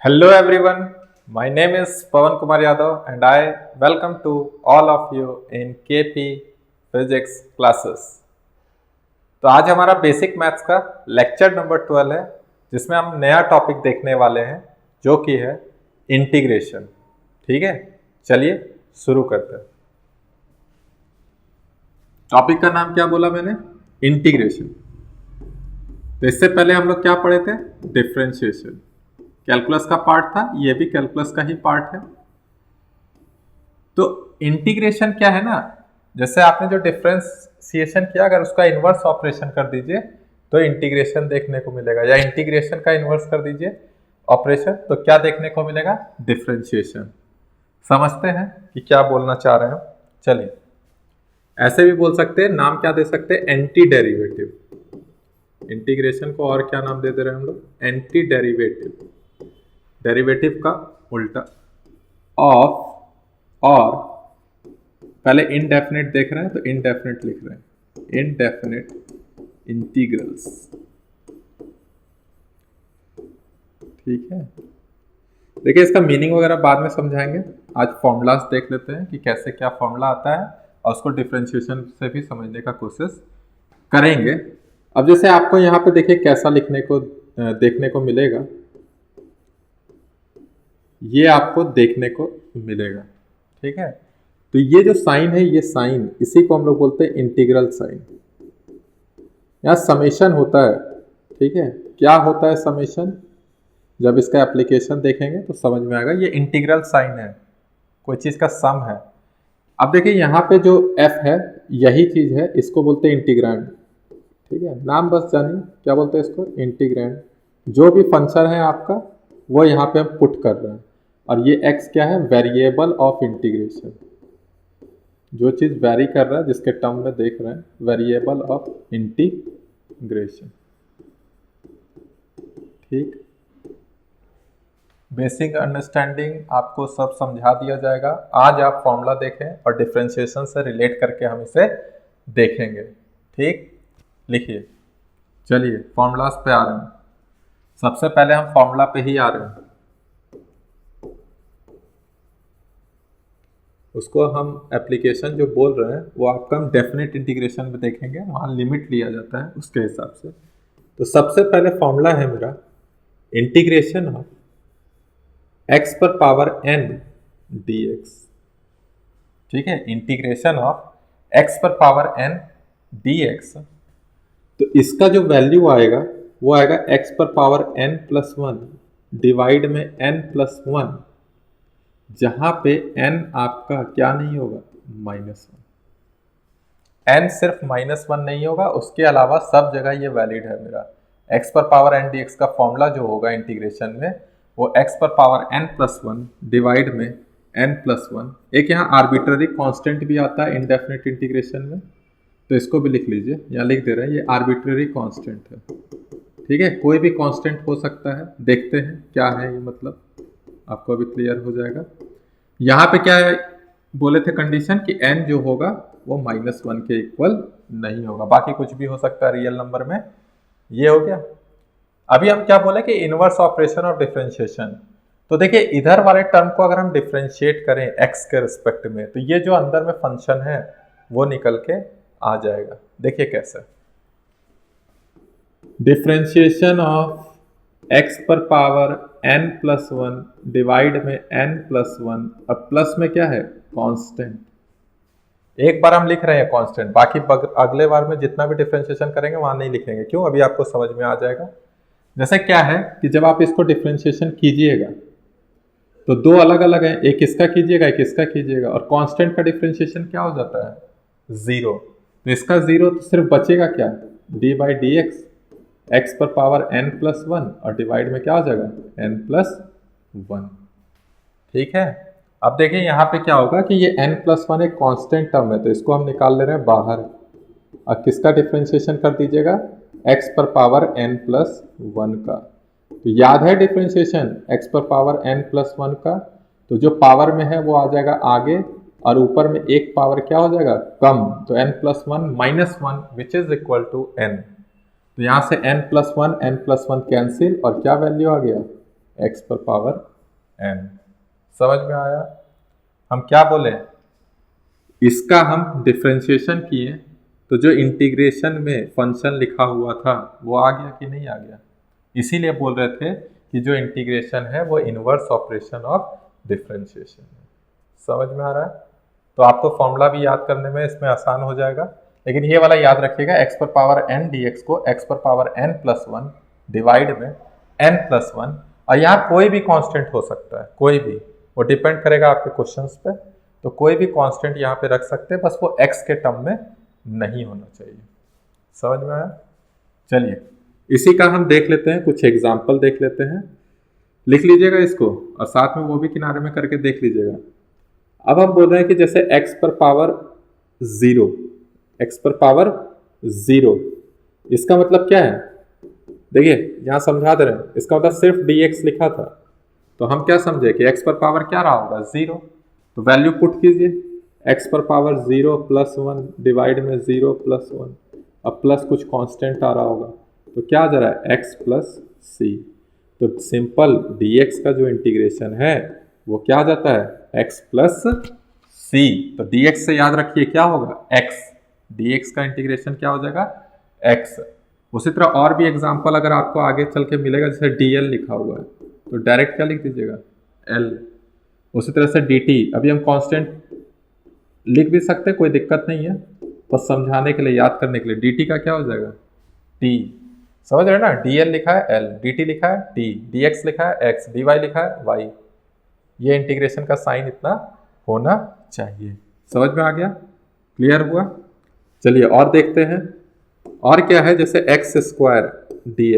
Hello everyone, my name is Pawan Kumar Yadav and I welcome to all of you in KP Physics classes. तो आज हमारा basic maths का lecture number 12 है जिसमें हम नया टॉपिक देखने वाले हैं जो कि है इंटीग्रेशन। ठीक है, चलिए शुरू करते हैं। टॉपिक का नाम क्या बोला मैंने? इंटीग्रेशन। तो इससे पहले हम लोग क्या पढ़े थे? डिफरेंशिएशन। कैलकुलस का पार्ट था, ये भी कैलकुलस का ही पार्ट है। तो इंटीग्रेशन क्या है ना, जैसे आपने जो डिफरेंशिएशन किया अगर उसका इन्वर्स ऑपरेशन कर दीजिए तो इंटीग्रेशन देखने को मिलेगा, या इंटीग्रेशन का इन्वर्स कर दीजिए ऑपरेशन तो क्या देखने को मिलेगा? डिफरेंशिएशन। समझते हैं कि क्या बोलना चाह रहे हैं? चलिए, ऐसे भी बोल सकते हैं, नाम क्या दे सकते हैं? Anti derivative. इंटीग्रेशन को और क्या नाम दे रहे हैं हम लोग? Anti derivative. डेरिवेटिव का उल्टा ऑफ, और पहले इनडेफिनिट देख रहे हैं तो इनडेफिनिट लिख रहे हैं, इनडेफिनिट इंटीग्रल्स। ठीक है, देखिए इसका मीनिंग वगैरह बाद में समझाएंगे। आज फॉर्मूलाज देख लेते हैं कि कैसे क्या फॉर्मूला आता है और उसको डिफरेंशिएशन से भी समझने का कोशिश करेंगे। अब जैसे आपको यहाँ पे देखिए कैसा देखने को मिलेगा, ये आपको देखने को मिलेगा। ठीक है, तो ये जो साइन है, ये साइन, इसी को हम लोग बोलते हैं इंटीग्रल साइन। यहाँ समेशन होता है। ठीक है, क्या होता है समेशन? जब इसका एप्लीकेशन देखेंगे तो समझ में आएगा। ये इंटीग्रल साइन है, कोई चीज़ का सम है। अब देखिए यहाँ पे जो f है यही चीज़ है, इसको बोलते हैं इंटीग्रैंड। ठीक है, नाम बस जानिए क्या बोलते हैं इसको? इंटीग्रैंड। जो भी फंक्शन है आपका वो यहाँ पे हम पुट कर रहे हैं, और ये x क्या है? Variable of integration. जो चीज़ वेरी कर रहा है, जिसके टर्म में देख रहे हैं, वेरिएबल ऑफ इंटीग्रेशन। ठीक, बेसिक अंडरस्टैंडिंग आपको सब समझा दिया जाएगा। आज आप फॉर्मूला देखें और डिफरेंशिएशन से रिलेट करके हम इसे देखेंगे। ठीक, लिखिए। चलिए फॉर्मूलाज पे आ रहे हैं। सबसे पहले हम फॉर्मूला पे ही आ रहे हैं, उसको हम एप्लीकेशन जो बोल रहे हैं वो आपका हम डेफिनेट इंटीग्रेशन में देखेंगे, वहाँ लिमिट लिया जाता है उसके हिसाब से। तो सबसे पहले फॉर्मूला है मेरा इंटीग्रेशन ऑफ x पर पावर n dx। ठीक है, इंटीग्रेशन ऑफ x पर पावर n dx। तो इसका जो वैल्यू आएगा वो आएगा x पर पावर n प्लस 1 डिवाइड में n प्लस 1, जहां पे n आपका क्या नहीं होगा? -1। n सिर्फ -1 नहीं होगा, उसके अलावा सब जगह ये वैलिड है मेरा। x पर पावर n dx का फॉर्मूला जो होगा इंटीग्रेशन में वो x पर पावर n प्लस 1 डिवाइड में n प्लस 1। एक यहाँ आर्बिट्ररी कांस्टेंट भी आता है इनडेफिनिट इंटीग्रेशन में, तो इसको भी लिख लीजिए। यहाँ लिख दे रहे हैं ये आर्बिट्ररी कांस्टेंट है। ठीक है, कोई भी कांस्टेंट हो सकता है। देखते हैं क्या है ये, मतलब आपको अभी क्लियर हो जाएगा। यहाँ पे क्या है बोले थे कंडीशन कि n जो होगा वो -1 के इक्वल नहीं होगा, बाकी कुछ भी हो सकता है रियल नंबर में। ये हो गया। अभी हम क्या बोले कि इनवर्स ऑपरेशन और डिफरेंशिएशन। तो देखिए इधर वाले टर्म को अगर हम डिफरेंशिएट करें x के रिस्पेक्ट में तो ये जो अंदर में फंक्शन है वो निकल के आ जाएगा। देखिए कैसे, डिफरेंशिएशन ऑफ x पर पावर n प्लस 1 डिवाइड में n प्लस 1। अब प्लस में क्या है? कांस्टेंट। एक बार हम लिख रहे हैं कांस्टेंट, बाकी अगले बार में जितना भी डिफरेंशिएशन करेंगे वहां नहीं लिखेंगे। क्यों? अभी आपको समझ में आ जाएगा। जैसे क्या है कि जब आप इसको डिफरेंशिएशन कीजिएगा तो दो अलग अलग है, एक इसका कीजिएगा एक इसका कीजिएगा, और कांस्टेंट का डिफरेंशिएशन क्या हो जाता है? 0। तो इसका 0 तो सिर्फ बचेगा क्या? D by D x, x पर पावर n प्लस 1 और डिवाइड में क्या हो जाएगा? n plus 1। ठीक है, अब देखिए यहाँ पे क्या होगा कि ये n प्लस 1 एक कांस्टेंट टर्म है, तो इसको हम निकाल ले रहे हैं बाहर। अब किसका डिफरेंशिएशन कर दीजिएगा? x पर पावर n प्लस 1 का। तो याद है डिफरेंशिएशन x पर पावर n प्लस 1 का, तो जो पावर में है वो आ जाएगा आगे, और ऊपर में एक पावर क्या हो जाएगा? कम। तो n plus 1 minus 1 which is equal to n। तो यहाँ से n प्लस 1 कैंसिल, और क्या वैल्यू आ गया? एक्स पर पावर एन। समझ में आया? हम क्या बोले, इसका हम डिफ्रेंशिएशन किए तो जो इंटीग्रेशन में फंक्शन लिखा हुआ था वो आ गया कि नहीं आ गया, इसीलिए बोल रहे थे कि जो इंटीग्रेशन है वो इनवर्स ऑपरेशन ऑफ डिफ्रेंशिएशन है। समझ में आ रहा है? तो आपको फॉर्मूला भी याद करने में इसमें आसान हो जाएगा, लेकिन ये वाला याद रखिएगा, एक्स पर पावर एन डी एक्स को एक्स पर power n plus one divide में एन प्लस वन, और यहाँ कोई भी कांस्टेंट हो सकता है, कोई भी, वो डिपेंड करेगा आपके क्वेश्चंस पे, तो कोई भी कांस्टेंट यहाँ पे रख सकते हैं, बस वो एक्स के टर्म में नहीं होना चाहिए। समझ में आया? चलिए इसी का हम देख लेते हैं, कुछ एग्जाम्पल देख लेते हैं, लिख लीजिएगा इसको और साथ में वो भी किनारे में करके देख लीजिएगा। अब हम बोल रहे हैं कि जैसे x पर पावर जीरो, x पर पावर जीरो, इसका मतलब क्या है, देखिए यहां समझा दे रहे हैं, इसका मतलब सिर्फ dx लिखा था, तो हम क्या समझे कि x पर पावर क्या रहा होगा, जीरो, तो वैल्यू पुट कीजिए, x पर power zero plus one divide में जीरो प्लस वन, अब प्लस कुछ कांस्टेंट आ रहा होगा, तो क्या आ जा रहा है, x प्लस सी, तो सिंपल dx का जो इंटीग्रेशन है वो क्या आ जाता है, x प्लस सी, तो dx से याद रखिए क्या होगा, x, dx का इंटीग्रेशन क्या हो जाएगा, x। उसी तरह और भी एग्जांपल अगर आपको आगे चल के मिलेगा, जैसे dl लिखा हुआ है तो डायरेक्ट क्या लिख दीजिएगा, l। उसी तरह से dt, अभी हम कांस्टेंट लिख भी सकते हैं, कोई दिक्कत नहीं है, बस समझाने के लिए, याद करने के लिए, dt का क्या हो जाएगा, t। समझ रहे ना, dl लिखा है l, dt लिखा है t, dx लिखा है x, dy लिखा है y, ये इंटीग्रेशन का साइन इतना होना चाहिए। समझ में आ गया? क्लियर हुआ? चलिए और देखते हैं, और क्या है, जैसे एक्स स्क्वायर डी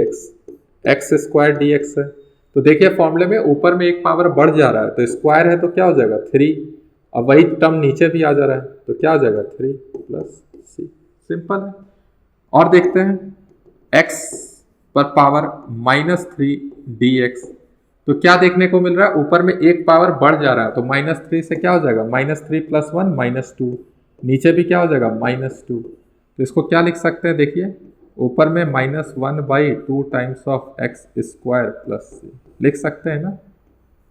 एक्स है, तो देखिए फॉर्मूले में ऊपर में एक पावर बढ़ जा रहा है, तो स्क्वायर है तो क्या हो जाएगा, थ्री, अब वही टर्म नीचे भी आ जा रहा है तो क्या हो जाएगा, थ्री प्लस सी, सिंपल है। और देखते हैं, एक्स पर power minus three D x, तो क्या देखने को मिल रहा है, ऊपर में एक पावर बढ़ जा रहा है, तो माइनस थ्री से क्या हो जाएगा, minus three plus one minus two, नीचे भी क्या हो जाएगा, माइनस टू, तो इसको क्या लिख सकते हैं, देखिए ऊपर में minus one by two times of x square plus c, लिख सकते हैं ना,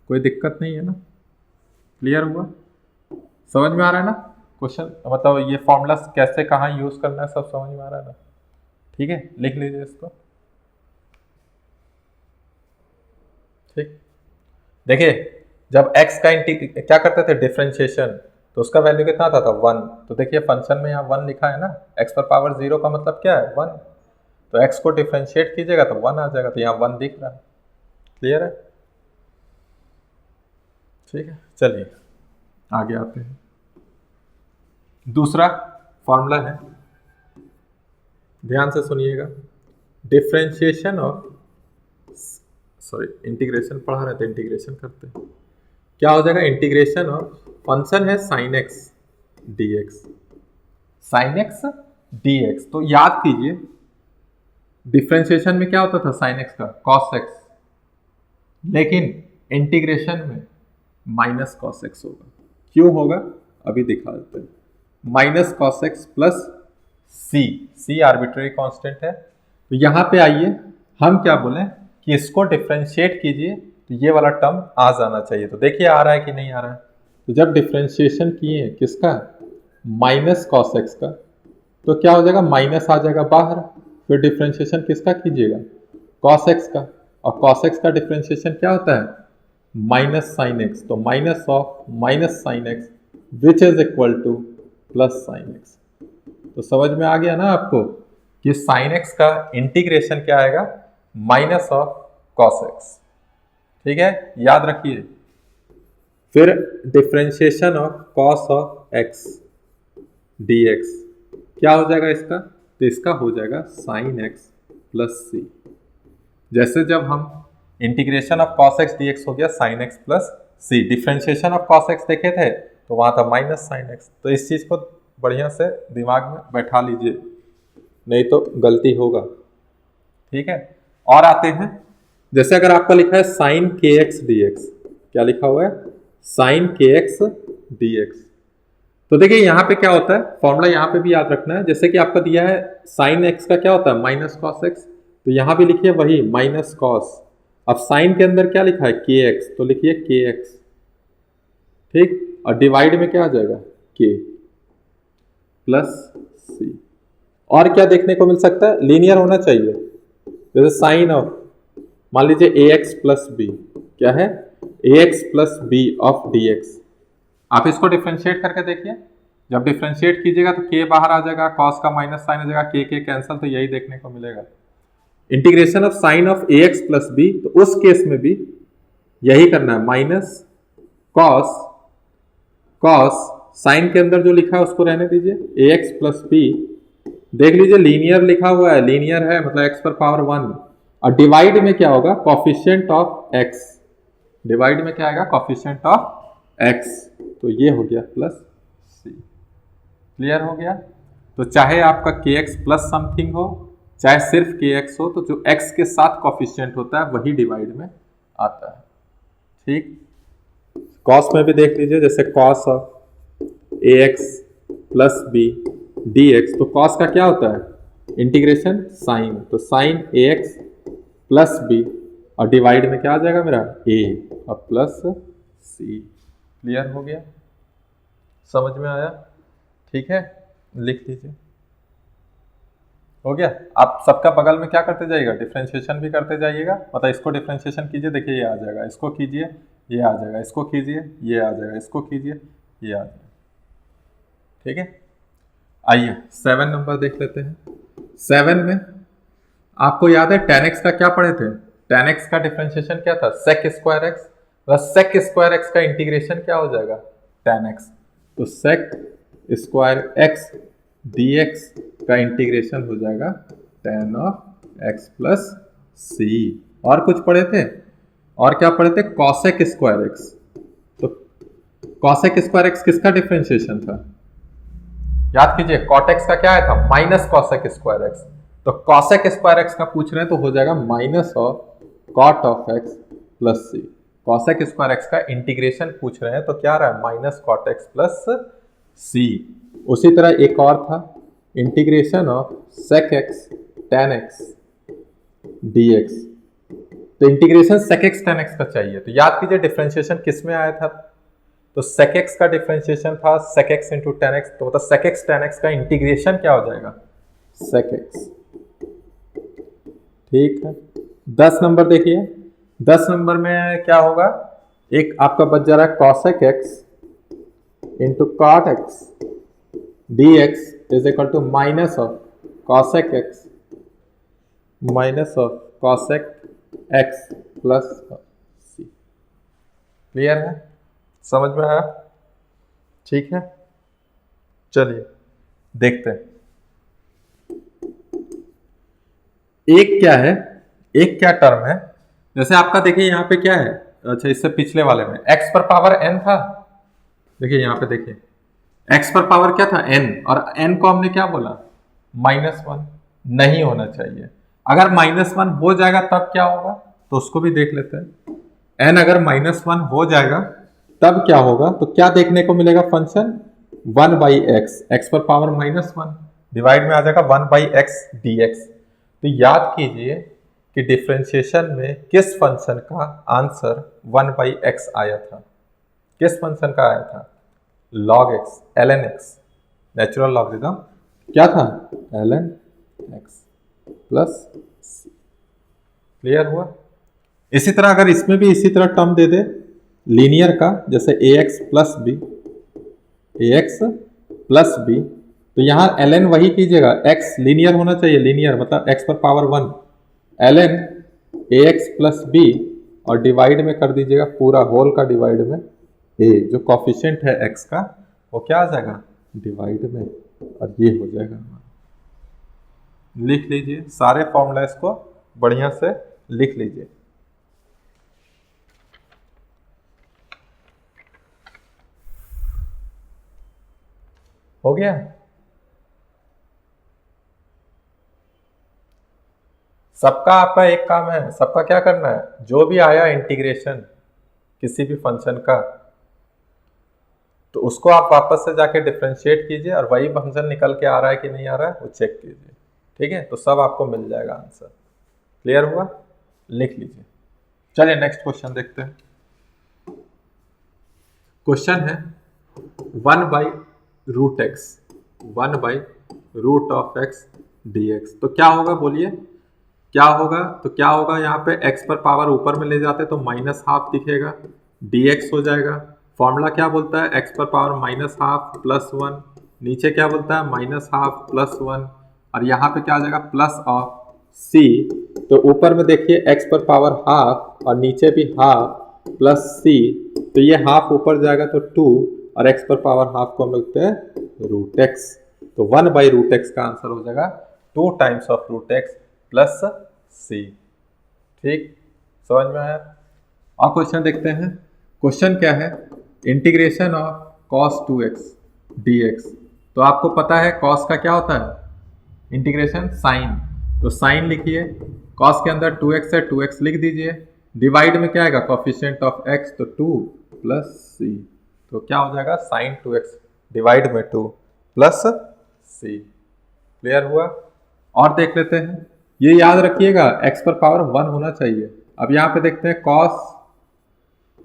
कोई दिक्कत नहीं है ना? क्लियर हुआ? समझ में आ रहा है ना क्वेश्चन, मतलब ये फॉर्मूला कैसे कहाँ यूज करना है सब समझ में आ रहा है ना? ठीक है, लिख लीजिए इसको। ठीक, देखिए जब x का क्या करते थे, डिफरेंशिएशन, तो उसका वैल्यू कितना था वन, तो देखिए फंक्शन में यहाँ वन लिखा है ना, x पर पावर जीरो का मतलब क्या है, वन, तो x को डिफरेंशिएट कीजिएगा तो वन आ जाएगा, तो यहाँ वन दिख रहा है। क्लियर है? ठीक है, चलिए आगे आते हैं। दूसरा फॉर्मूला है, ध्यान से सुनिएगा, डिफरेंशिएशन ऑफ, सॉरी इंटीग्रेशन पढ़ा रहे थे, इंटीग्रेशन करते हैं, क्या हो जाएगा, इंटीग्रेशन ऑफ, फंक्शन है sine x d x, sine x d x, तो याद कीजिए डिफरेंशिएशन में क्या होता था, साइन एक्स का कॉस एक्स, लेकिन इंटीग्रेशन में माइनस कॉस एक्स होगा। क्यों होगा अभी दिखा देते हैं, माइनस कॉस एक्स प्लस सी, सी आर्बिट्रेरी कांस्टेंट है, तो यहां पे आइए हम क्या बोले कि इसको डिफरेंशिएट कीजिए तो ये वाला टर्म आ जाना चाहिए, तो देखिए आ रहा है कि नहीं आ रहा है, तो जब डिफरेंशिएशन किए किसका, माइनस कॉस एक्स का, तो क्या हो जाएगा, माइनस आ जाएगा बाहर, फिर डिफरेंशिएशन किसका कीजिएगा, कॉस एक्स का, और कॉस एक्स का डिफरेंशिएशन क्या होता है, माइनस साइन एक्स, तो minus of minus sine x which is equal two plus sine x, तो समझ में आ गया ना आपको कि साइन एक्स का इंटीग्रेशन क्या आएगा, माइनस ऑफ कॉस एक्स। ठीक है, याद रखिए, फिर differentiation of cos of x d x क्या हो जाएगा इसका, तो इसका हो जाएगा साइन एक्स प्लस सी, जैसे जब हम integration of cos x d x हो गया sine x plus c, differentiation of cos x देखे थे तो वहां था माइनस साइन एक्स, तो इस चीज को बढ़िया से दिमाग में बैठा लीजिए, नहीं तो गलती होगा। ठीक है, और आते हैं, जैसे अगर आपका लिखा है साइन के एक्स डी एक्स, क्या लिखा हुआ है, साइन के एक्स डी एक्स, तो देखिए यहाँ पे क्या होता है, फॉर्मूला यहाँ पे भी याद रखना है, जैसे कि आपका दिया है साइन एक्स का क्या होता है, माइनस कॉस एक्स, तो यहाँ भी लिखिए वही माइनस कॉस, अब साइन के अंदर क्या लिखा है के एक्स, तो लिखिए के एक्स, ठीक, और डिवाइड में क्या आ जाएगा के प्लस सी। और क्या देखने को मिल सकता है, लीनियर होना चाहिए, जैसे साइन ऑफ, मान लीजिए ए एक्स प्लस बी, क्या है a x plus b of d x. आप इसको डिफ्रेंशिएट करके देखिए, जब डिफ्रेंशिएट कीजिएगा तो के बाहर आ जाएगा, कॉस का माइनस साइन आ जाएगा, के कैंसल, तो यही देखने को मिलेगा। Integration of sine of a x plus b, तो उस केस में भी यही करना है, माइनस कॉस, कॉस साइन के अंदर जो लिखा है उसको रहने दीजिए, ए एक्स प्लस बी, देख लीजिए लीनियर लिखा हुआ है, लीनियर है मतलब एक्स पर पावर 1, और डिवाइड में क्या होगा कॉफिशिएंट ऑफ एक्स, डिवाइड में क्या आएगा कॉफिशिएंट ऑफ एक्स, तो ये हो गया प्लस सी। क्लियर हो गया। तो चाहे आपका के एक्स प्लस समथिंग हो, चाहे सिर्फ के एक्स हो, तो जो एक्स के साथ कॉफिशिएंट होता है वही डिवाइड में आता है, ठीक। कॉस में भी देख लीजिए, जैसे cos of a x plus b d x, तो कॉस का क्या होता है इंटीग्रेशन साइन, तो sine a x plus b, और डिवाइड में क्या आ जाएगा मेरा ए और प्लस सी। क्लियर हो गया, समझ में आया, ठीक है, लिख लीजिए, हो गया। आप सबका बगल में क्या करते जाइएगा, डिफ्रेंशिएशन भी करते जाइएगा, मतलब इसको डिफ्रेंशिएशन कीजिए, देखिए ये आ जाएगा, इसको कीजिए ये आ जाएगा, इसको कीजिए ये आ जाएगा, इसको कीजिए ये आ जाएगा, ठीक है। आइए 7 नंबर देख लेते हैं। 7 में आपको याद है tan x का क्या पढ़े थे, tan x का डिफ्रेंशिएशन क्या था, sec स्क्वायर एक्स, बस sec स्क्वायर एक्स का इंटीग्रेशन क्या हो जाएगा tan x, तो sec स्क्वायर एक्स dx का इंटीग्रेशन हो जाएगा tan ऑफ x प्लस सी। और कुछ पढ़े थे, और क्या पढ़े थे, cosec स्क्वायर एक्स, तो cosec स्क्वायर एक्स किसका डिफ्रेंशिएशन था, याद कीजिए cot x का क्या आया था माइनस cosec स्क्वायर एक्स, तो cosec स्क्वायर एक्स का पूछ रहे हैं तो हो जाएगा minus of cot of x plus c. cosec square x का इंटीग्रेशन पूछ रहे हैं तो क्या आ रहा है minus cot x plus c. उसी तरह एक और था integration of sec x tan x dx, तो integration sec x tan x का चाहिए, तो याद कीजिए डिफरेंशिएशन किस में आया था, तो sec x का डिफरेंशिएशन था sec x into tan x, तो मतलब sec x tan x का इंटीग्रेशन क्या हो जाएगा sec x, ठीक है। 10 नंबर देखिए, 10 नंबर में क्या होगा, एक आपका बच जा रहा है cosec x into cot x dx is equal to minus of cosec x minus of cosec x plus c. Clear है, समझ में आया, ठीक है। चलिए देखते हैं, एक क्या है, एक क्या टर्म है, जैसे आपका देखिए यहाँ पे क्या है, अच्छा इससे पिछले वाले में x पर पावर n था, देखिए यहाँ पे देखिए x पर पावर क्या था n, और n को हमने क्या बोला -1, नहीं होना चाहिए। अगर -1 हो जाएगा तब क्या होगा, तो उसको भी देख लेते हैं। n अगर -1 हो जाएगा तब क्या होगा, तो क्या देखने को मिलेगा फंक्शन 1/x, x पर पावर -1 डिवाइड में आ जाएगा 1/x dx। तो याद कीजिए कि डिफरेंशिएशन में किस फंक्शन का आंसर 1/x आया था, किस फंक्शन का आया था log x, ln x, natural logarithm क्या था ln x plus c। Clear हुआ। इसी तरह अगर इसमें भी इसी तरह टर्म दे दे लीनियर का, जैसे ax plus b, ax plus b, तो यहाँ ln वही कीजिएगा, x लीनियर होना चाहिए, लीनियर मतलब x पर power 1, ln ax plus b, और डिवाइड में कर दीजिएगा पूरा होल का डिवाइड में a, जो कॉफिशिएंट है x का वो क्या आ जाएगा डिवाइड में, और ये हो जाएगा। लिख लीजिए सारे फॉर्मूलाज को बढ़िया से लिख लीजिए। हो गया, सबका आपका एक काम है, सबका क्या करना है, जो भी आया इंटीग्रेशन किसी भी फंक्शन का, तो उसको आप वापस से जाके डिफरेंशिएट कीजिए, और वही फंक्शन निकल के आ रहा है कि नहीं आ रहा है वो चेक कीजिए, ठीक है, तो सब आपको मिल जाएगा आंसर। क्लियर हुआ, लिख लीजिए। चलिए नेक्स्ट क्वेश्चन देखते हैं। क्वेश्चन है 1/√x 1/√x dx। तो क्या होगा बोलिए, क्या होगा? तो क्या होगा, यहाँ पे x पर पावर ऊपर में ले जाते तो -½ दिखेगा, dx हो जाएगा। फॉर्मूला क्या बोलता है, x पर पावर -½ प्लस 1, नीचे क्या बोलता है -½ प्लस 1, और यहाँ पे क्या आ जाएगा प्लस ऑफ c। तो ऊपर में देखिए x पर पावर ½ और नीचे भी ½ प्लस c, तो ये ½ ऊपर जाएगा तो 2, और x पर पावर ½ को हम लिखते हैं √x। तो 1/√x का आंसर हो जाएगा 2 times of √x plus c। ठीक, समझ में आया? और क्वेश्चन देखते हैं। क्वेश्चन क्या है, integration of cos 2x dx। तो आपको पता है cos का क्या होता है, इंटीग्रेशन साइन। तो साइन लिखिए, cos के अंदर 2x है, 2x लिख दीजिए, डिवाइड में क्या आएगा कोफिशिएंट ऑफ x, तो 2 प्लस c। तो क्या हो जाएगा साइन 2x डिवाइड में 2 प्लस c। क्लियर हुआ? और देख लेते हैं, ये याद रखिएगा x पर पावर 1 होना चाहिए। अब यहाँ पे देखते हैं cos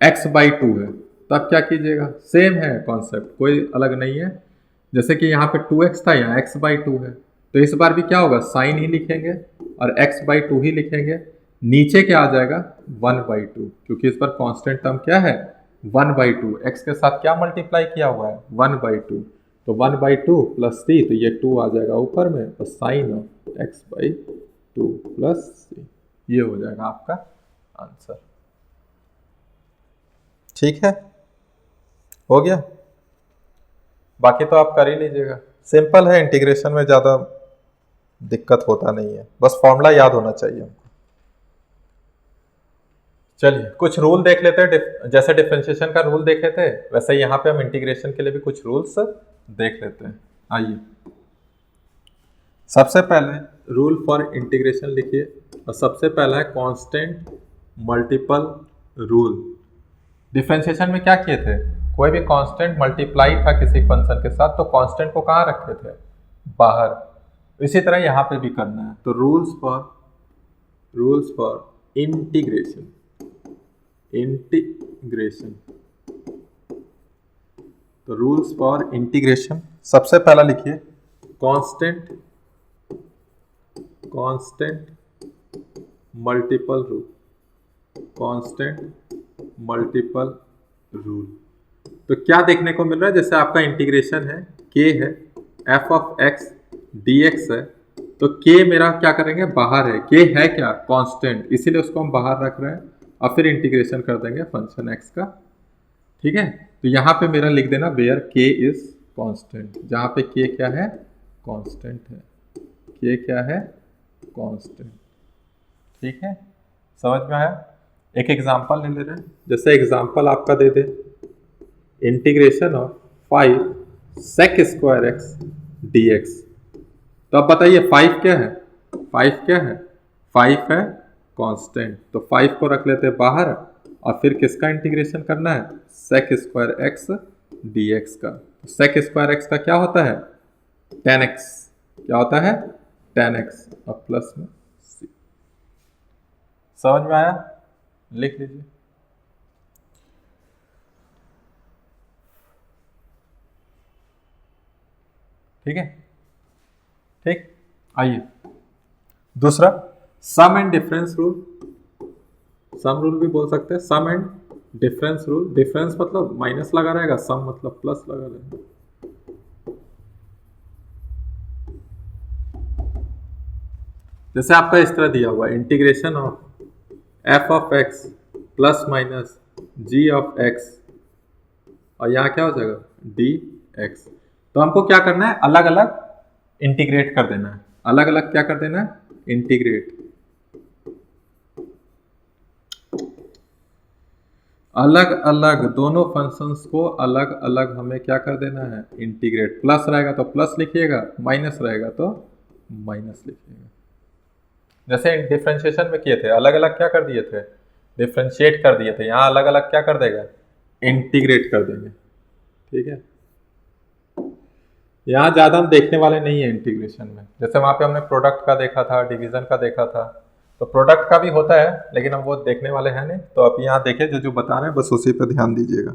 x/2 है, तब क्या कीजिएगा, सेम है कॉन्सेप्ट, कोई अलग नहीं है। जैसे कि यहाँ पे 2x था, यहाँ x/2 है, तो इस बार भी क्या होगा साइन ही लिखेंगे और x/2 ही लिखेंगे। नीचे क्या आ जाएगा 1/2, क्योंकि इस पर कांस्टेंट टर्म क्या है 1/2, x के साथ क्या मल्टीप्लाई किया हुआ है 1/2, तो 1/2 प्लस c, तो ये 2 आ जाएगा ऊपर में, तो sign of x/2 plus c, ये हो जाएगा आपका आंसर। ठीक है, हो गया। बाकी तो आप कर ही लीजिएगा, सिंपल है, इंटीग्रेशन में ज़्यादा दिक्कत होता नहीं है, बस फॉर्मूला याद होना चाहिए हमको। चलिए कुछ रूल देख लेते हैं, जैसे डिफरेंशिएशन का रूल देखे थे वैसे यहाँ पे हम इंटीग्रेशन के लिए भी कुछ रूल्स देख लेते हैं। आइए, सबसे पहले रूल फॉर इंटीग्रेशन लिखिए, और सबसे पहला है कांस्टेंट मल्टीपल रूल। डिफरेंशिएशन में क्या किए थे, कोई भी कांस्टेंट मल्टीप्लाई था किसी फंक्शन के साथ, तो कांस्टेंट को कहाँ रखे थे, बाहर। इसी तरह यहाँ पे भी करना है। तो रूल्स फॉर इंटीग्रेशन, तो रूल्स फॉर इंटीग्रेशन, सबसे पहला लिखिए constant multiple rule, constant multiple rule. तो क्या देखने को मिल रहा है, जैसे आपका इंटीग्रेशन है k है, f ऑफ x dx है, तो k मेरा क्या करेंगे बाहर है, k है क्या कांस्टेंट, इसीलिए उसको हम बाहर रख रहे हैं, और फिर इंटीग्रेशन कर देंगे फंक्शन x का। ठीक है, तो यहाँ पे मेरा लिख देना वेयर k इज कांस्टेंट, जहाँ पे k क्या है कांस्टेंट है, k क्या है कांस्टेंट। ठीक है, समझ में आया? एक एग्जांपल ले ले रहे हैं, जैसे एग्जांपल आपका दे दे integration of 5 sec² x dx। तो अब बताइए 5 क्या है, 5 क्या है, 5 है कांस्टेंट, तो 5 को रख लेते हैं बाहर, और फिर किसका इंटीग्रेशन करना है sec² x dx का। sec² x का क्या होता है 10x, क्या होता है 10x, और प्लस में c। समझ में आया? लिख लीजिए। ठीक है, ठीक। आइए दूसरा, sum and difference rule, sum rule भी बोल सकते हैं, sum and difference rule. Difference मतलब माइनस लगा रहेगा, सम मतलब प्लस लगा रहेगा। जैसे आपका इस तरह दिया हुआ integration of f of x plus minus g of x, और यहाँ क्या हो जाएगा dx। तो हमको क्या करना है, अलग अलग इंटीग्रेट कर देना है, अलग अलग क्या कर देना है इंटीग्रेट, अलग अलग दोनों फंक्शंस को अलग अलग हमें क्या कर देना है इंटीग्रेट। प्लस रहेगा तो प्लस लिखिएगा, माइनस रहेगा तो माइनस लिखिएगा। जैसे डिफरेंशिएशन में किए थे, अलग अलग क्या कर दिए थे डिफरेंशिएट कर दिए थे, यहाँ अलग अलग क्या कर देगा इंटीग्रेट कर देंगे। ठीक है, यहाँ ज़्यादा हम देखने वाले नहीं है इंटीग्रेशन में, जैसे वहाँ पे हमने प्रोडक्ट का देखा था, डिवीजन का देखा था, तो प्रोडक्ट का भी होता है, लेकिन हम वो देखने वाले हैं नहीं। तो आप यहाँ देखिए जो जो बता रहे हैं बस उसी पे ध्यान दीजिएगा।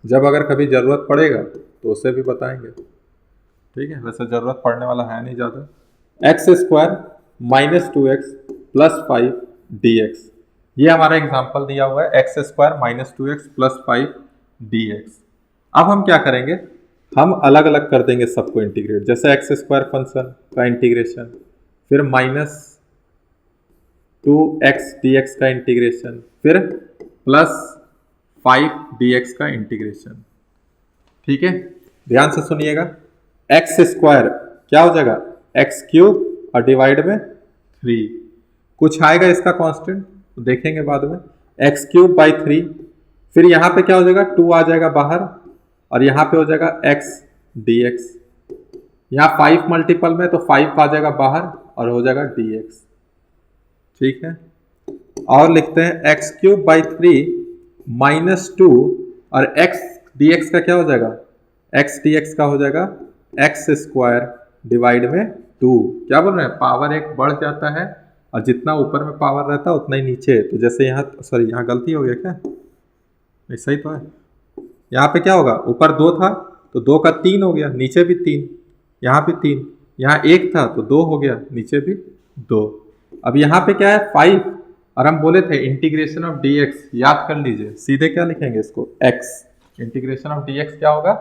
जब अगर कभी ज़रूरत पड़ेगा तो उसे भी बताएंगे, ठीक है। वैसे ज़रूरत पड़ने वाला है नहीं ज़्यादा। X square minus 2x plus 5 dx, ये हमारा एग्जाम्पल दिया हुआ है, x square minus 2x plus 5 dx। अब हम क्या करेंगे, हम अलग अलग कर देंगे सबको इंटीग्रेट। जैसे एक्स स्क्वायर फंक्शन का इंटीग्रेशन, फिर माइनस 2x dx का इंटीग्रेशन, फिर प्लस 5 dx का इंटीग्रेशन, ठीक है। ध्यान से सुनिएगा, एक्स स्क्वायर क्या हो जाएगा, एक्स क्यूब और डिवाइड में 3, कुछ आएगा इसका कांस्टेंट तो देखेंगे बाद में, एक्स क्यूब बाई 3, फिर यहाँ पे क्या हो जाएगा 2 आ जाएगा बाहर और यहाँ पे हो जाएगा x dx, यहाँ 5 मल्टीपल में तो 5 आ जाएगा बाहर और हो जाएगा dx, ठीक है। और लिखते हैं x क्यूब बाई 3 माइनस 2 और x dx का क्या हो जाएगा, x dx का हो जाएगा एक्स स्क्वायर डिवाइड में 2। क्या बोल रहे हैं, पावर एक बढ़ जाता है और जितना ऊपर में पावर रहता है उतना ही नीचे। तो जैसे यहाँ, सॉरी यहाँ गलती हो गया क्या, ऐसा ही तो है। यहाँ पे क्या होगा, ऊपर 2 था तो 2 का 3 हो गया, नीचे भी 3, यहाँ भी 3, यहाँ 1 था तो 2 हो गया, नीचे भी 2। अब यहाँ पे क्या है 5, और हम बोले थे इंटीग्रेशन ऑफ dx, याद कर लीजिए, सीधे क्या लिखेंगे इसको x, इंटीग्रेशन ऑफ dx क्या होगा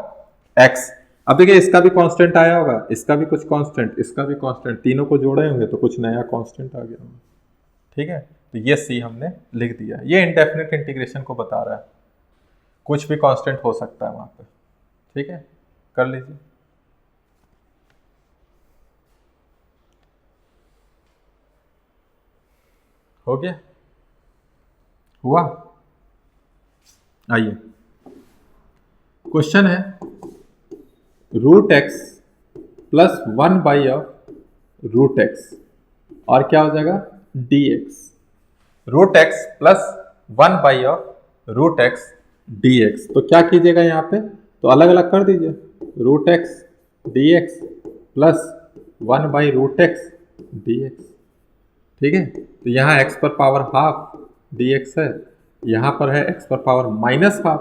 x। अब देखिए इसका भी कांस्टेंट आया होगा, इसका भी कुछ कांस्टेंट, इसका भी कांस्टेंट, तीनों को जोड़े होंगे तो कुछ नया कांस्टेंट आ गया होगा, ठीक है। तो ये c हमने लिख दिया, ये इंडेफिनिट इंटीग्रेशन को बता रहा है, कुछ भी कांस्टेंट हो सकता है वहां पे, ठीक है, कर लीजिए। हो गया, हुआ। आइए क्वेश्चन है, root x plus 1 by of root x और क्या हो जाएगा dx, root x plus 1 by of root x dx। तो क्या कीजिएगा यहाँ पे, तो अलग अलग कर दीजिए, root x dx plus 1 by root x dx, ठीक है। तो यहाँ x पर पावर हाफ dx है, यहाँ पर है x पर पावर माइनस हाफ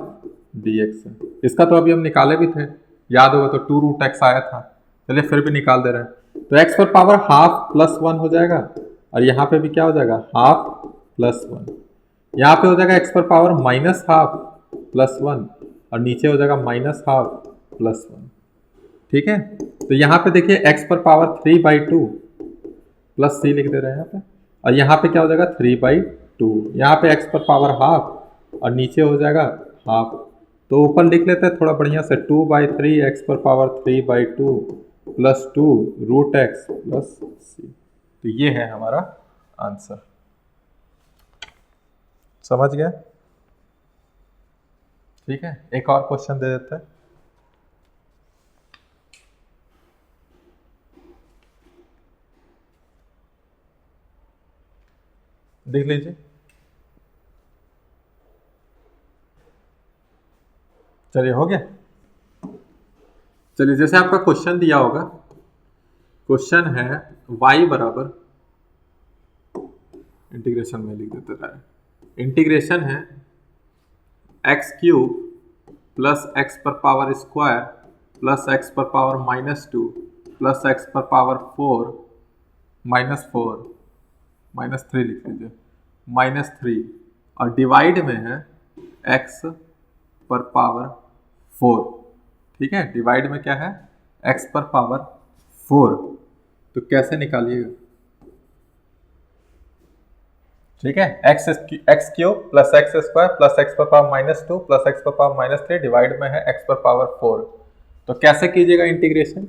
dx है। इसका तो अभी हम निकाले भी थे, याद होगा, तो 2 रूट एक्स आया था, चलिए फिर भी निकाल दे रहे हैं। तो x पर पावर हाफ प्लस 1 हो जाएगा और यहाँ पे भी क्या हो जाएगा हाफ प्लस 1, यहाँ पे हो जाएगा x पर पावर माइनस हाफ प्लस 1 और नीचे हो जाएगा माइनस हाफ प्लस 1, ठीक है। तो यहाँ पे देखिए x पर पावर 3/2 प्लस c लिख दे रहे हैं यहाँ पे, और यहाँ पे क्या हो जाएगा 3/2, यहाँ पे x पर पावर हाफ और नीचे हो जाएगा हाफ, तो ऊपर लिख लेते हैं थोड़ा बढ़िया से, 2/3 x पर power 3/2 plus 2 root x plus c। तो ये है हमारा आंसर, समझ गए, ठीक है। एक और क्वेश्चन दे देते हैं, देख लीजिए। चलिए हो गया, चलिए जैसे आपका क्वेश्चन दिया होगा, क्वेश्चन है y बराबर, इंटीग्रेशन में लिख देते हैं, इंटीग्रेशन है एक्स क्यूब प्लस एक्स पर पावर स्क्वायर प्लस एक्स पर पावर -2 प्लस एक्स पर पावर 4 -3 लिख लीजिए, -3 और डिवाइड में है एक्स पर पावर 4, ठीक है। डिवाइड में क्या है एक्स पर पावर 4, तो कैसे निकालिएगा, ठीक है। X cube plus x square plus x पर पावर -2 प्लस एक्स पर पावर -3 डिवाइड में है एक्स पर पावर 4, तो कैसे कीजिएगा इंटीग्रेशन।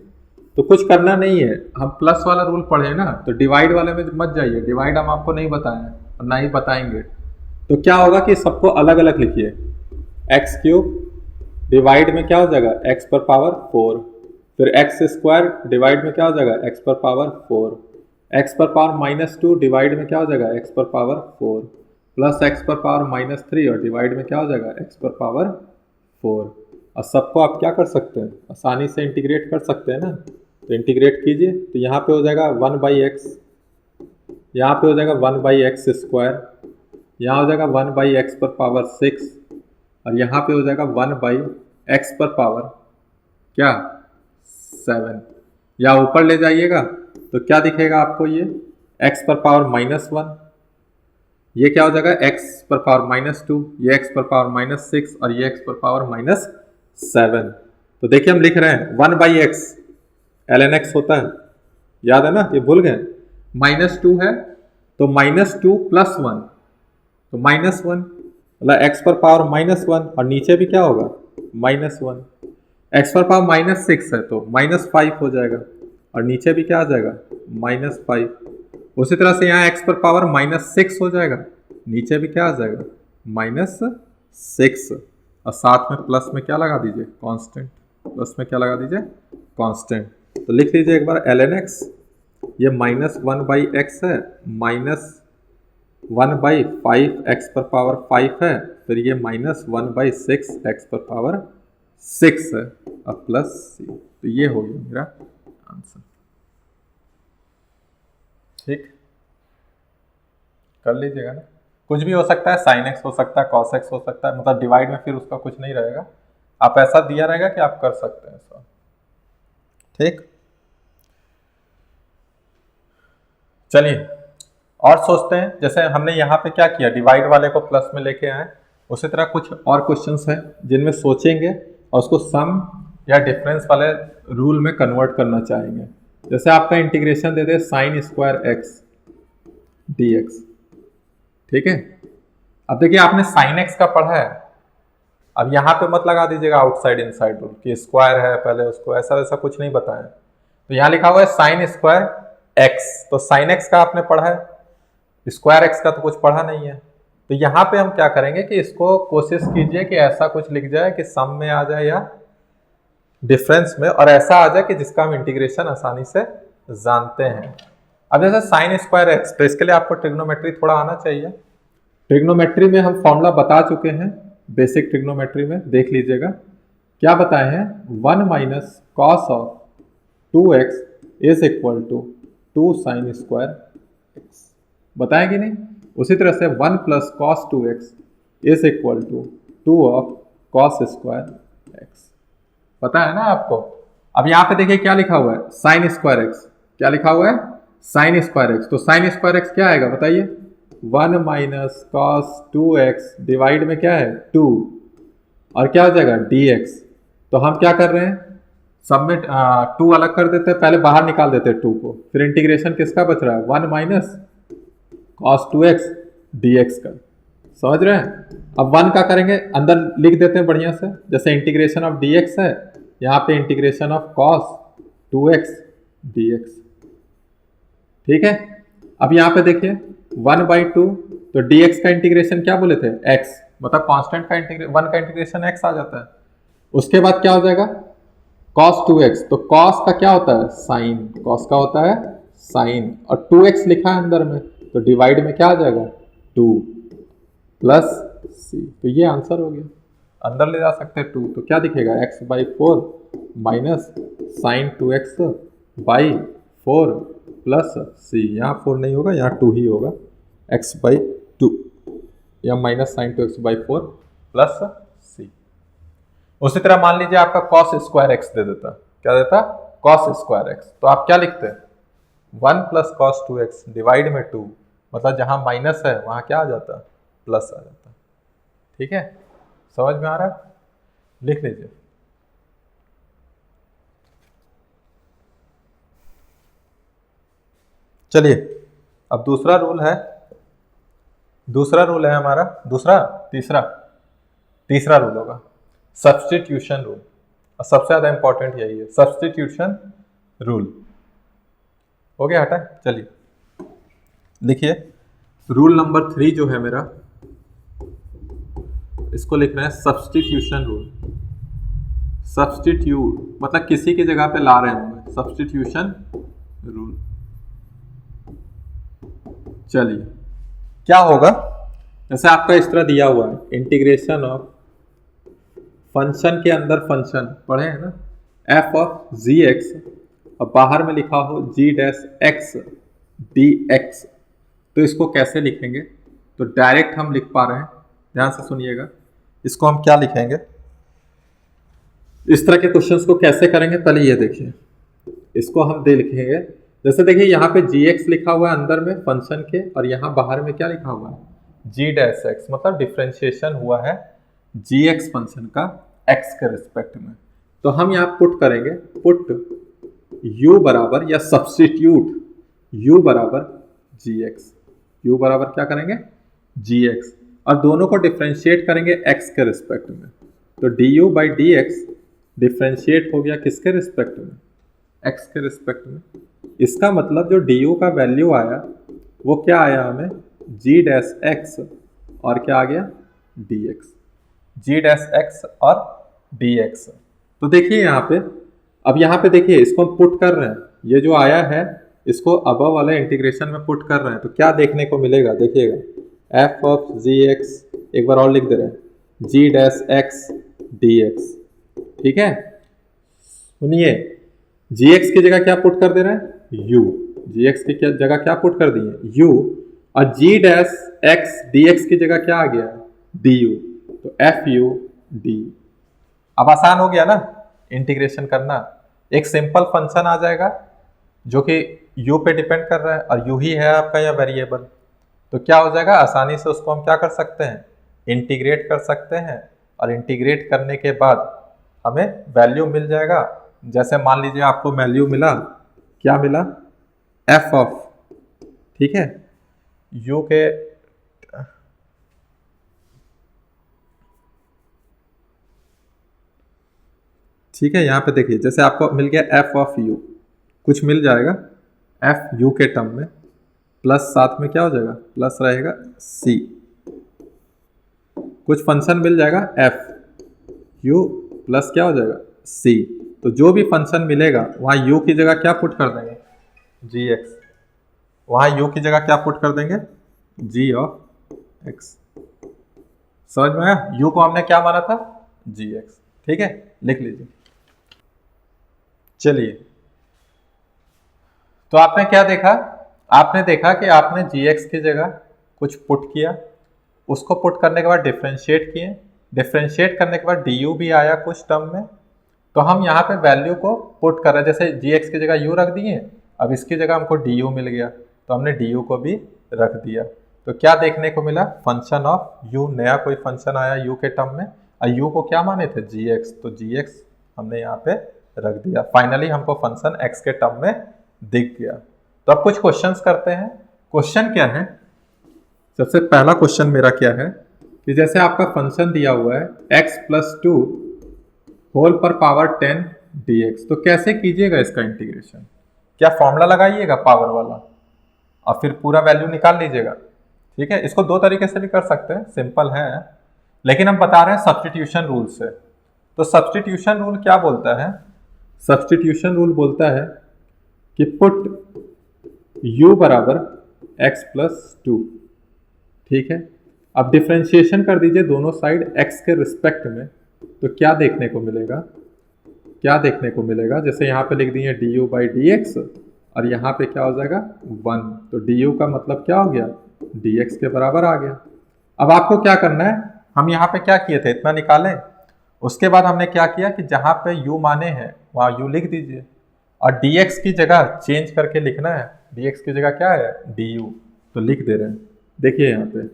तो कुछ करना नहीं है, हम प्लस वाला रूल पढ़े ना, तो डिवाइड वाले में मत जाइए, डिवाइड हम आपको नहीं बताए और ना ही बताएंगे। तो क्या होगा कि सबको अलग अलग लिखिए, एक्स क्यूब डिवाइड में क्या हो जाएगा एक्स पर पावर 4, फिर एक्स स्क्वायर डिवाइड में क्या हो जाएगा एक्स पर पावर 4, एक्स पर पावर -2 डिवाइड में क्या हो जाएगा एक्स पर पावर 4 प्लस एक्स पर पावर -3 और डिवाइड में क्या हो जाएगा एक्स पर पावर 4। और सबको आप क्या कर सकते हैं, आसानी से इंटीग्रेट कर सकते हैं ना, तो इंटीग्रेट कीजिए, तो यहाँ पे हो जाएगा 1/x, यहाँ पे हो जाएगा 1/x², यहाँ हो जाएगा 1/x⁻6 और यहाँ पे हो जाएगा 1/x⁻, क्या 7। या ऊपर ले जाइएगा तो क्या दिखेगा आपको, ये x⁻−1, ये क्या हो जाएगा x⁻−2, ये x⁻−6 और ये x⁻−7। तो देखिए हम लिख रहे हैं 1/x ln x होता है, याद है ना, ये भूल गए। -2 है तो -2 + 1 तो -1, मतलब x⁻−1 और नीचे भी क्या होगा -1। x⁻−6 है तो -5 हो जाएगा और नीचे भी क्या आ जाएगा -5। उसी तरह से यहाँ x⁻−6 हो जाएगा, नीचे भी क्या आ जाएगा -6 और साथ में प्लस में क्या लगा दीजिए कांस्टेंट, प्लस में क्या लगा दीजिए कांस्टेंट। तो लिख लीजिए एक बार ln x, ये -1/x है, -1/5x⁻5 है, फिर ये -1/6x⁻6 है और प्लस c। तो ये हो गया मेरा आंसर। ठीक, कर लीजिएगा ना, कुछ भी हो सकता है, sin x हो सकता है, cos x हो सकता है, मतलब डिवाइड में फिर उसका कुछ नहीं रहेगा, आप ऐसा दिया रहेगा कि आप कर सकते हैं सर। ठीक, चलिए और सोचते हैं, जैसे हमने यहाँ पे क्या किया, डिवाइड वाले को प्लस में लेके आए, उसी तरह कुछ और क्वेश्चंस हैं जिनमें सोचेंगे और उसको सम या डिफरेंस वाले रूल में कन्वर्ट करना चाहेंगे। जैसे आपका इंटीग्रेशन दे दे sin² x dx, ठीक है। अब देखिए आपने sin x का पढ़ा है, अब यहाँ पे मत लगा दीजिएगा आउटसाइड इनसाइड रूल कि स्क्वायर है पहले उसको, ऐसा वैसा कुछ नहीं बताया। तो यहाँ लिखा हुआ है sin² x, तो sin x का आपने पढ़ा है, स्क्वायर x का तो कुछ पढ़ा नहीं है। तो यहाँ पे हम क्या करेंगे कि इसको कोशिश कीजिए कि ऐसा कुछ लिख जाए कि सम में आ जाए या डिफरेंस में, और ऐसा आ जाए कि जिसका हम इंटीग्रेशन आसानी से जानते हैं। अब जैसे sin² x, तो इसके लिए आपको ट्रिग्नोमेट्री थोड़ा आना चाहिए। ट्रिग्नोमेट्री में हम फॉर्मूला बता चुके हैं, बेसिक ट्रिग्नोमेट्री में देख लीजिएगा क्या बताए हैं, 1 - cos of 2x is equal to 2 sin² x, बताए कि नहीं। उसी तरह से 1 + cos 2x is equal to 2 of cos² x, पता है ना आपको। अब यहाँ पे देखिए क्या लिखा हुआ है, sin² x, क्या लिखा हुआ है sin² x, तो sin² x क्या आएगा बताइए, 1 - cos 2x डिवाइड में क्या है 2 और क्या हो जाएगा dx। तो हम क्या कर रहे हैं, सब में 2 अलग कर देते हैं, पहले बाहर निकाल देते हैं 2 को, फिर इंटीग्रेशन किसका बच रहा है 1 - cos 2x dx का, समझ रहे हैं। अब 1 का करेंगे, अंदर लिख देते हैं बढ़िया से, जैसे इंटीग्रेशन ऑफ dx है, यहाँ पे integration of cos 2x dx, ठीक है। अब यहाँ पे देखिए 1/2, तो dx का इंटीग्रेशन क्या बोले थे x, मतलब कांस्टेंट का 1 का इंटीग्रेशन x आ जाता है। उसके बाद क्या हो जाएगा cos 2x, तो cos का क्या होता है sin, cos का होता है sin, और 2x लिखा है अंदर में, तो डिवाइड में क्या आ जाएगा 2 प्लस c, तो ये आंसर हो गया। अंदर ले जा सकते हैं 2, तो क्या दिखेगा x/4 minus sin 2x/4 plus c, यहाँ 4 नहीं होगा, यहाँ 2 ही होगा, x/2 या minus sin 2x/4 plus c। उसी तरह मान लीजिए आपका cos² x दे देता, क्या देता cos² x, तो आप क्या लिखते हैं 1 + cos 2x डिवाइड में 2, मतलब जहां माइनस है वहां क्या आ जाता प्लस आ जाता, ठीक है। समझ में आ रहा है, लिख लीजिए। चलिए अब दूसरा रूल है हमारा, तीसरा रूल होगा सब्स्टिट्यूशन रूल, और सबसे ज्यादा इंपॉर्टेंट यही है सब्स्टिट्यूशन रूल। हो गया हटा, चलिए लिखिए रूल नंबर 3 जो है मेरा, इसको लिख रहे हैं सब्स्टिट्यूशन रूल। सब्स्टिट्यूट मतलब किसी की जगह पे ला रहे होंगे, सब्स्टिट्यूशन रूल। चलिए क्या होगा, जैसे आपका इस तरह दिया हुआ है इंटीग्रेशन ऑफ फंक्शन के अंदर फंक्शन पढ़े हैं ना, f of gx और बाहर में लिखा हो जी डैश एक्स डी एक्स, तो इसको कैसे लिखेंगे? तो डायरेक्ट हम लिख पा रहे हैं, ध्यान से सुनिएगा। इसको हम क्या लिखेंगे, इस तरह के क्वेश्चंस को कैसे करेंगे, पहले ये देखिए। इसको हम दे लिखेंगे, जैसे देखिए यहाँ पे जी एक्स लिखा हुआ है अंदर में फंक्शन के, और यहाँ बाहर में क्या लिखा हुआ है जी डैश एक्स, मतलब डिफ्रेंशिएशन हुआ है जी एक्स फंक्शन का एक्स के रिस्पेक्ट में। तो हम यहाँ पुट करेंगे, पुट u बराबर या सब्स्टिट्यूट u बराबर जी एक्स, यू बराबर क्या करेंगे जी एक्स, और दोनों को डिफ्रेंशिएट करेंगे x के रिस्पेक्ट में। तो D you by D x differentiate हो गया किसके रिस्पेक्ट में, x के रिस्पेक्ट में। इसका मतलब जो डी यू का वैल्यू आया वो क्या आया हमें जी डैश एक्स और क्या आ गया डी एक्स, जी डैश एक्स और डी एक्स। तो देखिए यहाँ पे, अब यहाँ पे देखिए इसको हम पुट कर रहे हैं, ये जो आया है इसको अबव वाले इंटीग्रेशन में पुट कर रहे हैं, तो क्या देखने को मिलेगा देखिएगा, एफ ऑफ जी एक्स, एक बार और लिख दे रहे हैं जी डैश एक्स डी एक्स, ठीक है। सुनिए, जी एक्स की जगह क्या पुट कर दे रहे हैं u, जी एक्स की जगह क्या पुट कर दिए u, और जी डैश एक्स डी एक्स की जगह क्या आ गया डी यू, तो एफ यू डी। अब आसान हो गया ना इंटीग्रेशन करना, एक सिंपल फंक्शन आ जाएगा जो कि u पे डिपेंड कर रहा है और u ही है आपका या वेरिएबल, तो क्या हो जाएगा आसानी से उसको हम क्या कर सकते हैं इंटीग्रेट कर सकते हैं, और इंटीग्रेट करने के बाद हमें वैल्यू मिल जाएगा। जैसे मान लीजिए आपको वैल्यू मिला, क्या मिला f ऑफ, ठीक है, u के ठीक है, यहाँ पे देखिए जैसे आपको मिल गया f ऑफ u, कुछ मिल जाएगा f u के टर्म में, प्लस साथ में क्या हो जाएगा प्लस रहेगा c, कुछ फंक्शन मिल जाएगा f u प्लस क्या हो जाएगा c। तो जो भी फंक्शन मिलेगा वहाँ u की जगह क्या पुट कर देंगे जी एक्स, वहाँ u की जगह क्या पुट कर देंगे g ऑफ x। समझ में आया, u को हमने क्या माना था जी एक्स, ठीक है, लिख लीजिए। चलिए, तो आपने क्या देखा, आपने देखा कि आपने gx की जगह कुछ पुट किया, उसको पुट करने के बाद डिफ्रेंशिएट किए, डिफ्रेंशिएट करने के बाद du भी आया कुछ टर्म में, तो हम यहाँ पे वैल्यू को पुट कर रहे हैं, जैसे gx की जगह u रख दिए, अब इसकी जगह हमको du मिल गया तो हमने du को भी रख दिया। तो क्या देखने को मिला, फंक्शन ऑफ u, नया कोई फंक्शन आया u के टर्म में, और u को क्या माने थे gx, तो gx हमने यहाँ पे रख दिया। फाइनली हमको फंक्शन x के टर्म में दिख गया। तो अब कुछ क्वेश्चंस करते हैं। क्वेश्चन क्या है, सबसे पहला क्वेश्चन मेरा क्या है कि जैसे आपका फंक्शन दिया हुआ है x प्लस टू होल पर पावर 10 dx, तो कैसे कीजिएगा इसका इंटीग्रेशन, क्या फॉर्मूला लगाइएगा पावर वाला और फिर पूरा वैल्यू निकाल लीजिएगा, ठीक है। इसको दो तरीके से भी कर सकते हैं, सिंपल है, लेकिन हम बता रहे हैं सब्स्टिट्यूशन रूल से। तो सब्स्टिट्यूशन रूल क्या बोलता है, सब्स्टिट्यूशन रूल बोलता है कि पुट u बराबर x प्लस टू, ठीक है। अब डिफ्रेंशिएशन कर दीजिए दोनों साइड x के रिस्पेक्ट में, तो क्या देखने को मिलेगा, क्या देखने को मिलेगा, जैसे यहाँ पे लिख दिए du बाई डी एक्स और यहाँ पे क्या हो जाएगा 1, तो du का मतलब क्या हो गया dx के बराबर आ गया। अब आपको क्या करना है, हम यहाँ पे क्या किए थे इतना निकालें, उसके बाद हमने क्या किया कि जहाँ पे u माने हैं वहाँ u लिख दीजिए, और dx की जगह चेंज करके लिखना है, dx की जगह क्या है du, तो लिख दे रहे हैं। देखिए यहाँ पे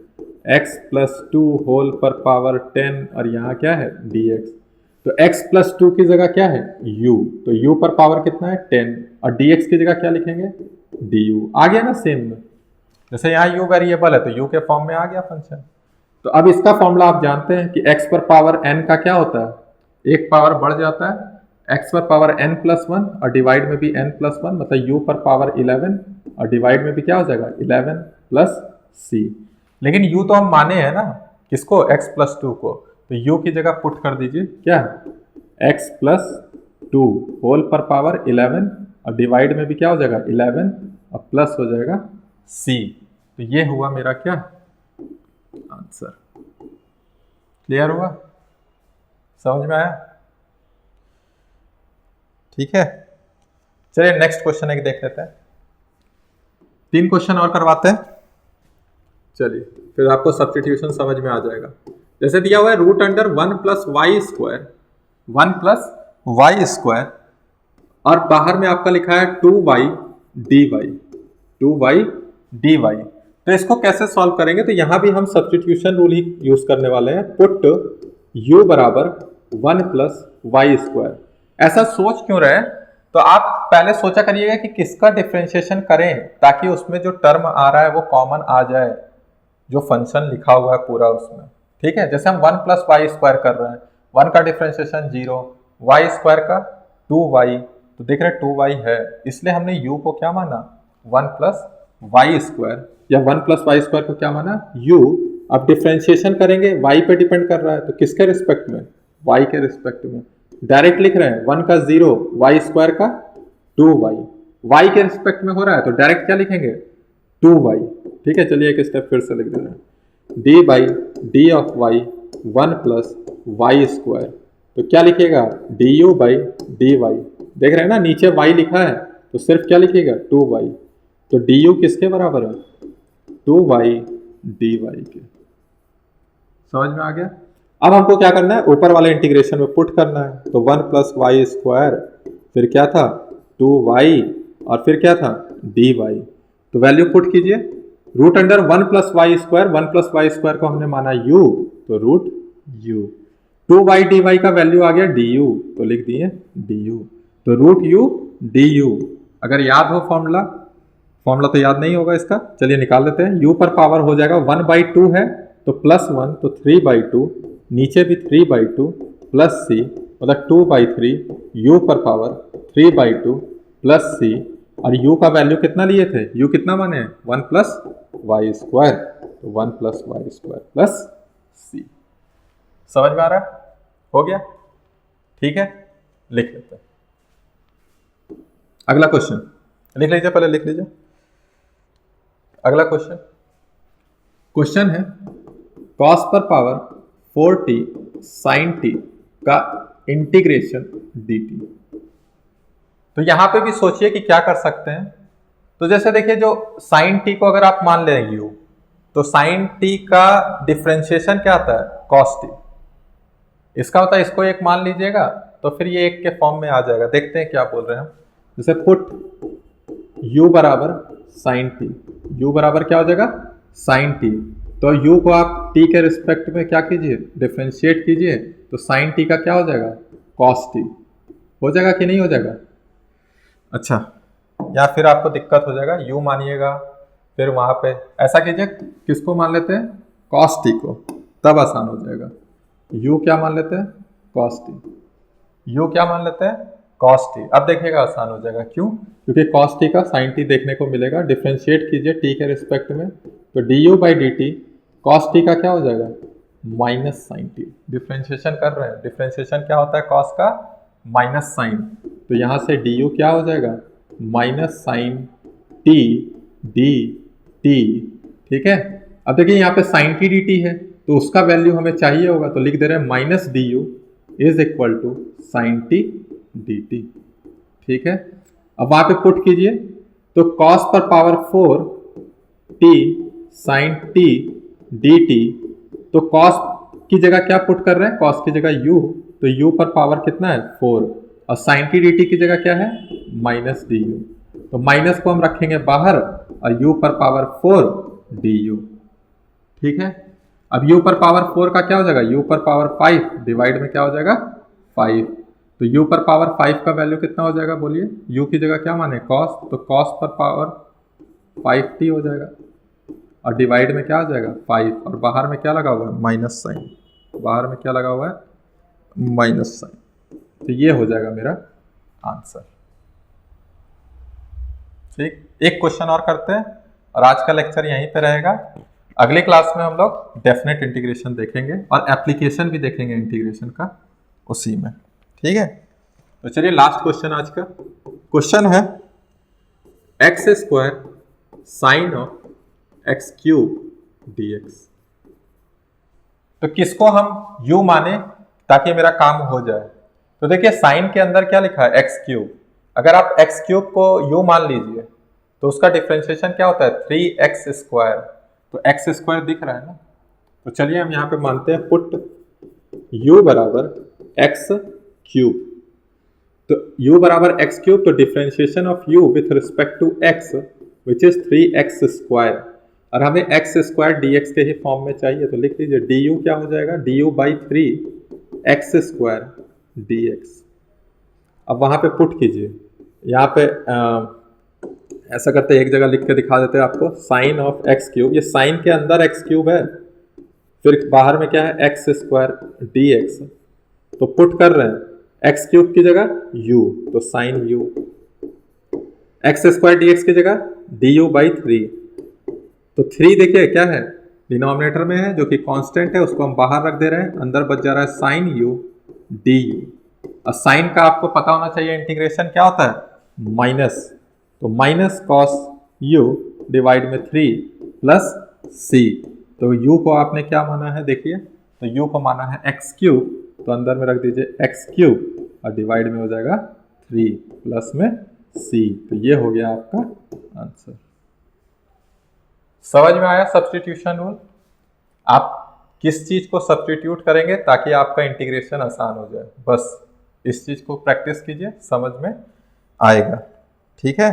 x प्लस टू होल पर पावर 10 और यहाँ क्या है dx, तो x प्लस टू की जगह क्या है u, तो u पर पावर कितना है 10, और dx की जगह क्या लिखेंगे du, आ गया ना सेम में, जैसे यहाँ u वेरिएबल है तो u के फॉर्म में आ गया फंक्शन। तो अब इसका फॉर्मूला आप जानते हैं कि x पर पावर n का क्या होता है, एक पावर बढ़ जाता है, x पर पावर n प्लस वन और डिवाइड में भी n प्लस वन, मतलब u पर पावर 11 और डिवाइड में भी क्या हो जाएगा 11 प्लस c। लेकिन u तो हम माने हैं ना किसको x प्लस टू को, तो u की जगह पुट कर दीजिए क्या x प्लस टू होल पर पावर 11 और डिवाइड में भी क्या हो जाएगा 11 और प्लस हो जाएगा c। तो ये हुआ मेरा क्या आंसर। क्लियर हुआ, समझ में आया, ठीक है। चलिए नेक्स्ट क्वेश्चन एक देख लेते हैं, 3 क्वेश्चन और करवाते हैं। चलिए फिर आपको सब्स्टिट्यूशन समझ में आ जाएगा। जैसे दिया हुआ है root under 1 plus y square, 1 plus y square, और बाहर में आपका लिखा है 2y dy, 2y dy। तो इसको कैसे सॉल्व करेंगे, तो यहां भी हम सब्स्टिट्यूशन रूल ही यूज करने वाले हैं। पुट u बराबर 1 प्लस वाई स्क्वायर। ऐसा सोच क्यों रहे, तो आप पहले सोचा करिएगा कि किसका डिफरेंशिएशन करें ताकि उसमें जो टर्म आ रहा है वो कॉमन आ जाए, जो फंक्शन लिखा हुआ है पूरा उसमें। ठीक है, जैसे हम 1 प्लस वाई स्क्वायर कर रहे हैं, 1 का डिफरेंशिएशन 0, वाई स्क्वायर का 2y, तो देख रहे 2y है, इसलिए हमने u को क्या माना 1 प्लस वाई स्क्वायर, या 1 प्लस वाई स्क्वायर को क्या माना u। अब डिफरेंशिएशन करेंगे, y पे डिपेंड कर रहा है, तो किसके रिस्पेक्ट में, y के रिस्पेक्ट में। डायरेक्ट लिख रहे हैं 1 का 0, वाई स्क्वायर का 2y, y के रिस्पेक्ट में हो रहा है तो डायरेक्ट क्या लिखेंगे 2y। ठीक है, चलिए एक स्टेप फिर से लिख दे रहे हैं, d by d of y 1 plus y square, तो क्या लिखिएगा du बाई dy। देख रहे हैं ना नीचे y लिखा है तो सिर्फ क्या लिखिएगा 2y, तो du किसके बराबर है 2y dy के। समझ में आ गया। अब हमको क्या करना है, ऊपर वाले इंटीग्रेशन में पुट करना है, तो 1 प्लस वाई स्क्वायर, फिर क्या था 2y, और फिर क्या था dy। तो वैल्यू पुट कीजिए, root under 1 plus y square, 1 plus y square को हमने माना u, तो रूट u, 2y dy का वैल्यू आ गया du, तो लिख दिए du, तो रूट u du। अगर याद हो फॉर्मूला तो याद नहीं होगा इसका, चलिए निकाल लेते हैं। u पर पावर हो जाएगा 1/2 है तो +1, तो 3/2, नीचे भी 3/2 प्लस c, मतलब 2/3, u पर पावर 3/2 प्लस c, और u का वैल्यू कितना लिए थे, u कितना माने 1 प्लस वाई स्क्वायर, तो 1 plus y square plus c। समझ में आ रहा है, हो गया। ठीक है, लिख लेते हैं अगला क्वेश्चन, लिख लीजिए, पहले लिख लीजिए अगला क्वेश्चन है cos पर पावर 4t sin t का इंटीग्रेशन dt। तो यहां पे भी सोचिए कि क्या कर सकते हैं। तो जैसे देखिए जो sin t को अगर आप मान लें u, तो sin t का डिफरेंशिएशन क्या आता है cos t, इसका होता है, इसको एक मान लीजिएगा तो फिर ये एक के फॉर्म में आ जाएगा। देखते हैं क्या बोल रहे हैं हम। जैसे पुट u बराबर sin t, u बराबर क्या हो जाएगा sin t, तो u को आप t के रिस्पेक्ट में क्या कीजिए डिफरेंशिएट कीजिए, तो sin t का क्या हो जाएगा cos t, हो जाएगा कि नहीं हो जाएगा। अच्छा, या फिर आपको दिक्कत हो जाएगा, u मानिएगा, फिर वहां पे ऐसा कीजिए, किसको मान लेते हैं cos t को, तब आसान हो जाएगा। u क्या मान लेते हैं cos t, u क्या मान लेते हैं cos t। अब देखिएगा आसान हो जाएगा, क्यों, क्योंकि cos t का sin t देखने को मिलेगा, डिफरेंशिएट कीजिए t के रिस्पेक्ट में, तो du by D T cos t का क्या हो जाएगा माइनस sin t। डिफरेंशिएशन कर रहे हैं, डिफरेंशिएशन क्या होता है cos का माइनस साइन, तो यहाँ से du क्या हो जाएगा minus sine t d t. ठीक है, अब देखिए यहाँ पे sin t dt है तो उसका वैल्यू हमें चाहिए होगा, तो लिख दे रहे हैं minus du is equal to sine t dt। ठीक है, अब वहां पे पुट कीजिए, तो cos पर power 4 t sin t dt, तो cos की जगह क्या पुट कर रहे हैं, cos की जगह u, तो u पर पावर कितना है 4, और sin t dt की जगह क्या है माइनस du, तो माइनस को हम रखेंगे बाहर और u पर पावर 4 du। ठीक है, अब u पर पावर 4 का क्या हो जाएगा u पर पावर 5 डिवाइड में क्या हो जाएगा 5, तो u पर पावर 5 का वैल्यू कितना हो जाएगा बोलिए, u की जगह क्या माने cos, तो cos पर पावर 5t हो जाएगा, और डिवाइड में क्या आ जाएगा 5, और बाहर में क्या लगा हुआ है माइनस साइन, बाहर में क्या लगा हुआ है माइनस साइन, तो ये हो जाएगा मेरा आंसर। ठीक, एक क्वेश्चन और करते हैं और आज का लेक्चर यहीं पे रहेगा। अगली क्लास में हम लोग डेफिनेट इंटीग्रेशन देखेंगे और एप्लीकेशन भी देखेंगे इंटीग्रेशन का उसी में। ठीक है, तो चलिए लास्ट क्वेश्चन आज का क्वेश्चन है x square sine of x cube dx। तो किसको हम u माने ताकि मेरा काम हो जाए, तो देखिए साइन के अंदर क्या लिखा है एक्स क्यूब, अगर आप एक्स क्यूब को u मान लीजिए तो उसका डिफ्रेंशिएशन क्या होता है 3x स्क्वायर, तो एक्स स्क्वायर दिख रहा है ना, तो चलिए हम यहाँ पे मानते हैं पुट u बराबर एक्स क्यूब, तो u बराबर एक्स क्यूब, तो differentiation of u with respect to x which is 3x square, और हमें x स्क्वायर dx के ही फॉर्म में चाहिए, तो लिख लीजिए du क्या हो जाएगा du by 3x square dx। अब वहां पे पुट कीजिए, यहाँ पे ऐसा करते एक जगह लिख के दिखा देते हैं आपको, साइन ऑफ एक्स क्यूब, ये साइन के अंदर एक्स क्यूब है, फिर बाहर में क्या है एक्स स्क्वायर डी एक्स, तो पुट कर रहे हैं एक्स क्यूब की जगह u, तो sine u, x square d x की जगह डी यू बाई 3, तो 3 देखिए क्या है डिनोमिनेटर में है जो कि कांस्टेंट है, उसको हम बाहर रख दे रहे हैं, अंदर बच जा रहा है साइन u डी यू, और साइन का आपको पता होना चाहिए इंटीग्रेशन क्या होता है माइनस, तो माइनस कॉस u डिवाइड में 3 प्लस c, तो u को आपने क्या माना है देखिए, तो u को माना है एक्स क्यूब, तो अंदर में रख दीजिए एक्स क्यूब और डिवाइड में हो जाएगा 3 प्लस में c, तो ये हो गया आपका आंसर। समझ में आया सब्स्टिट्यूशन रूल? आप किस चीज को सब्स्टिट्यूट करेंगे ताकि आपका इंटीग्रेशन आसान हो जाए, बस इस चीज को प्रैक्टिस कीजिए, समझ में आएगा। ठीक है,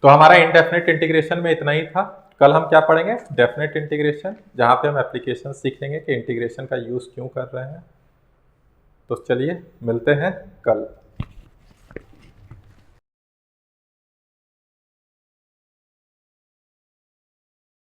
तो हमारा इनडेफिनेट इंटीग्रेशन में इतना ही था। कल हम क्या पढ़ेंगे डेफिनेट इंटीग्रेशन, जहां पे हम एप्लीकेशन सीखेंगे कि इंटीग्रेशन का यूज क्यों कर रहे हैं। तो चलिए मिलते हैं कल।